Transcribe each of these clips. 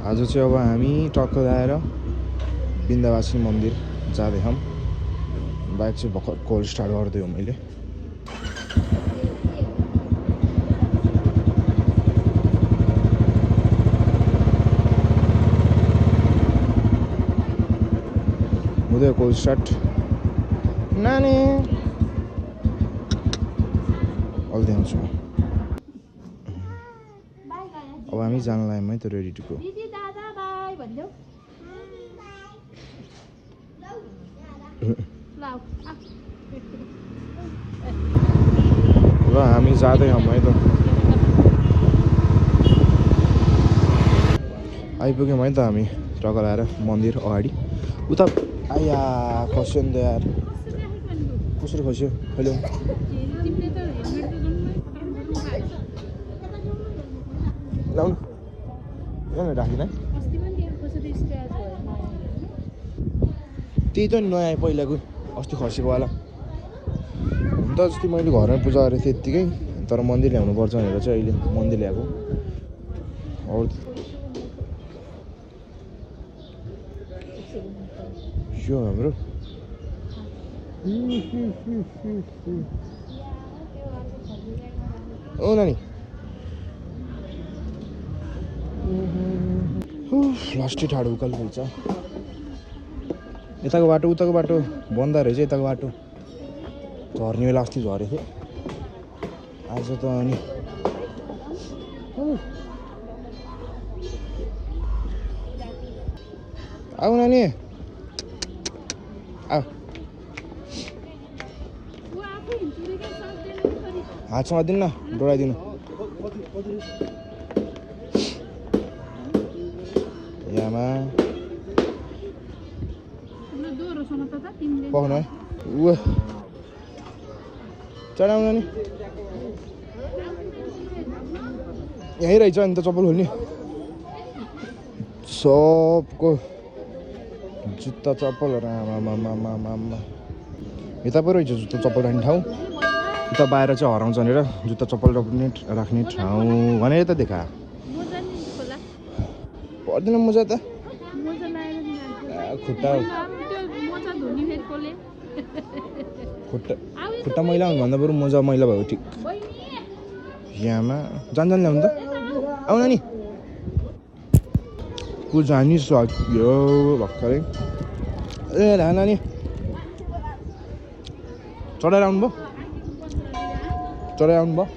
आज चाहिँ अब हामी टक्क आएर विन्ध्यवासिनी मन्दिर जाँदैछौँ। बाइक चाहिँ भर्खर कोल्ड स्टार्ट गर्दै हो मैले। हुँदै कोल्ड स्टार्ट नानी अहिले देखाउँछु। अब हामी जान लाग्यौँ है त रेडी टु गो। ल हामी जाँदैछौँ है त। आइपुग्यौँ है त हामी टक्क आएर मन्दिर अगाडि। उता आया खस्यो नि त यार। कसरी खस्यो हेलो लाउनु किन राखिन त्यही त नयाँ पहिलाको अस्ति खसेकोवाला हुन त। अस्ति मैले घरमा पूजा गरेको थिएँ यत्तिकै, तर मन्दिर ल्याउनु पर्छ भनेर चाहिँ अहिले मन्दिर ल्याएको। यो हाम्रो ओ नानी लास्टै ठाडो उकालो फुल्छ। यताको बाटो उताको बाटो बन्द रहेछ। यताको बाटो झर्ने बेला अस्ति झरेको थियो। आज त अनि आऊ नानी आऊ। हातसँग दिनु न डोराइदिनु। यामा पाउनु है ऊ चढाउनु नि। यहीँ रहेछ नि त चप्पल खोल्ने सबको जुत्ता चप्पलहरू। आमामामामामा यता पो रहेछ जुत्ता चप्पल राख्ने ठाउँ। उता बाहिर चाहिँ हराउँछ भनेर जुत्ता चप्पल राख्ने ठाउँ भनेर त देखा पर्दैन। मोजा त खुट्टा खुट्टा मैला हुनुभन्दा बरु मोजा मैला भयो ठिक। यहाँमा जान ल्याउनु त आउन नि। को जानी सक्यो भर्खरै। ए नानी चढाएर आउनु भयो चढाइ आउनु भयो।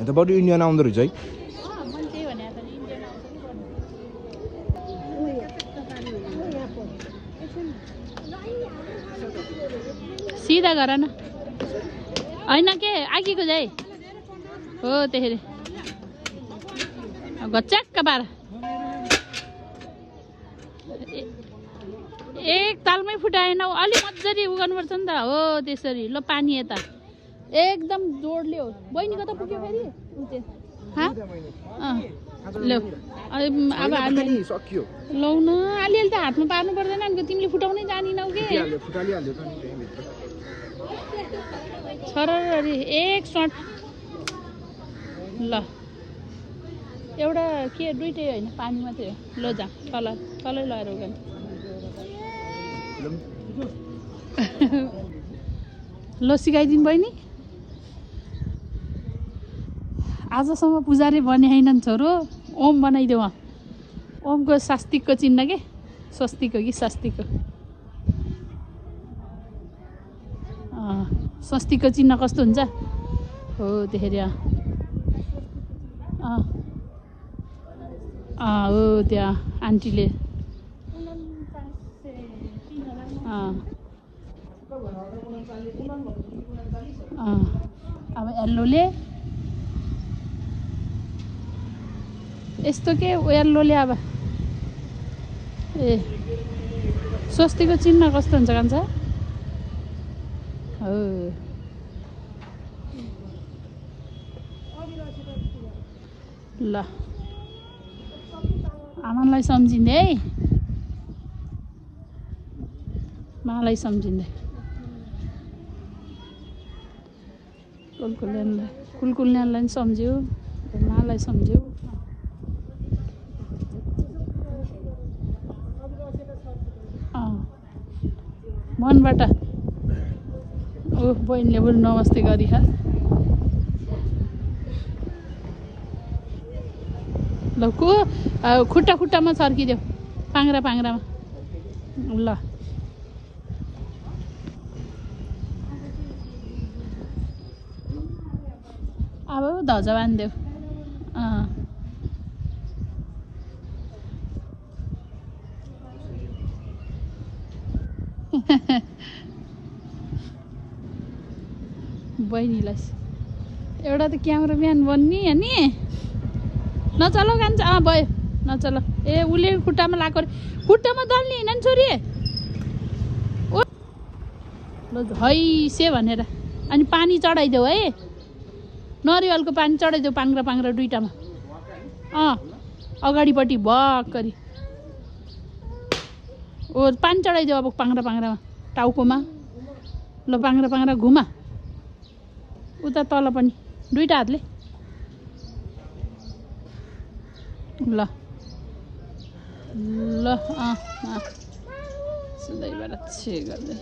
त बरु इन्डियन आउँदो रहेछ है। सिधा गर न होइन के आगीको जाइ हो त्यसरी घच्याक्क पार एक तालमै फुटाएन। अलिक मजाले उ गर्नुपर्छ नि त हो त्यसरी। ल पानी यता एकदम जोडले हो। बहिनी कता पुग्यो फेरि ल अब हामी लौ न अलिअलि त हातमा पार्नु पर्दैन नि। तिमीले फुटाउनै जानिनौ के छररी एक सट। ल एउटा के दुइटै होइन पानी मात्रै हो। ल जा तलै लगेर उगान। ल सिकाइदिनु बहिनी। आजसम्म पुजारी बनाएनन् छोरो। ओम बनाइदेऊ। ओमको शास्तिकको चिन्ह के स्वस्तिक हो कि शास्तिक हो। स्वस्तिकको चिन्ह कस्तो हुन्छ हो त्यसरी। हो त्यहाँ आन्टीले अब येल्लोले यस्तो के येल्लोले अब ए स्वस्तिको चिन्ह कस्तो हुन्छ कान्छ हो। ल आमालाई सम्झिँदै है मालाई सम्झिँदै। कुलकुल्यानलाई पनि सम्झ्यो मालाई मलाई सम्झ्यौ मनबाट ओ बहिनीले पनि नमस्ते गरिखा ल को खुट्टा खुट्टामा छर्किदेऊ पाङ्रामा ल अब धजा बान्देऊ बहिनीलाई एउटा त क्यामेराम्यान बन्ने अनि नचलो कान्छ भयो नचलो ए उसले खुट्टामा लगाएको अरे खुट्टामा दल्ने होइन नि छोरी ओ ल हैसे भनेर अनि पानी चढाइदेऊ है नरिवलको पानी चढाइदेऊ पाङ्रा दुइटामा अगाडिपट्टि भक्करी ओ पानी चढाइदेऊ अब पाङ्रामा टाउकोमा ल पाङ्रा घुमा उता तल पनि दुइटा हातले ल ल सधैँबाट छे गर्दैन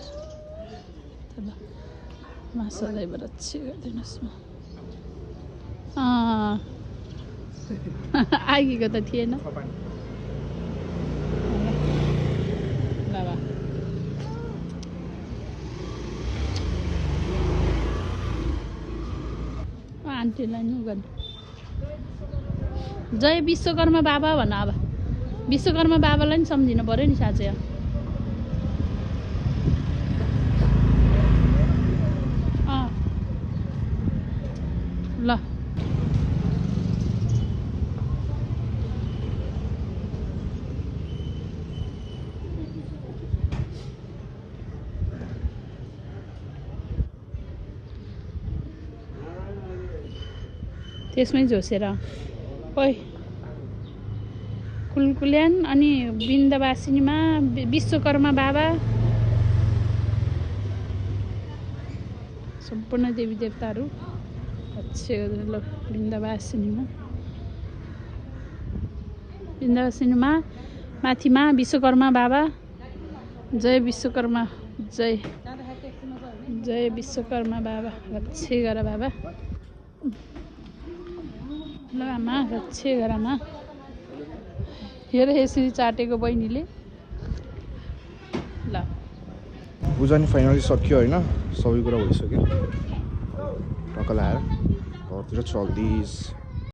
सधैँबाट छे गरिदिनुहोस् न आगेको त थिएन ल आन्टीलाई नि गर्नु जय विश्वकर्मा बाबा भन अब विश्वकर्मा बाबालाई नि सम्झिनु पऱ्यो नि साँच्चै ल त्यसमै झोसेर ओइ कुलकुल्यान अनि बिन्दवासिनीमा विश्वकर्मा बाबा सम्पूर्ण देवी देवताहरू अच्छे ल बिन्दवासिनीमा माथिमा विश्वकर्मा बाबा जय विश्वकर्मा जय विश्वकर्मा बाबा अच्छे गर बाबा ल आमा रक्षे गर आमा हेर यसरी चाटेको बहिनीले ल पूजा नि फाइनली सक्यो होइन सबै कुरा भइसक्यो टक्क लगाएर घरतिर चल्दिस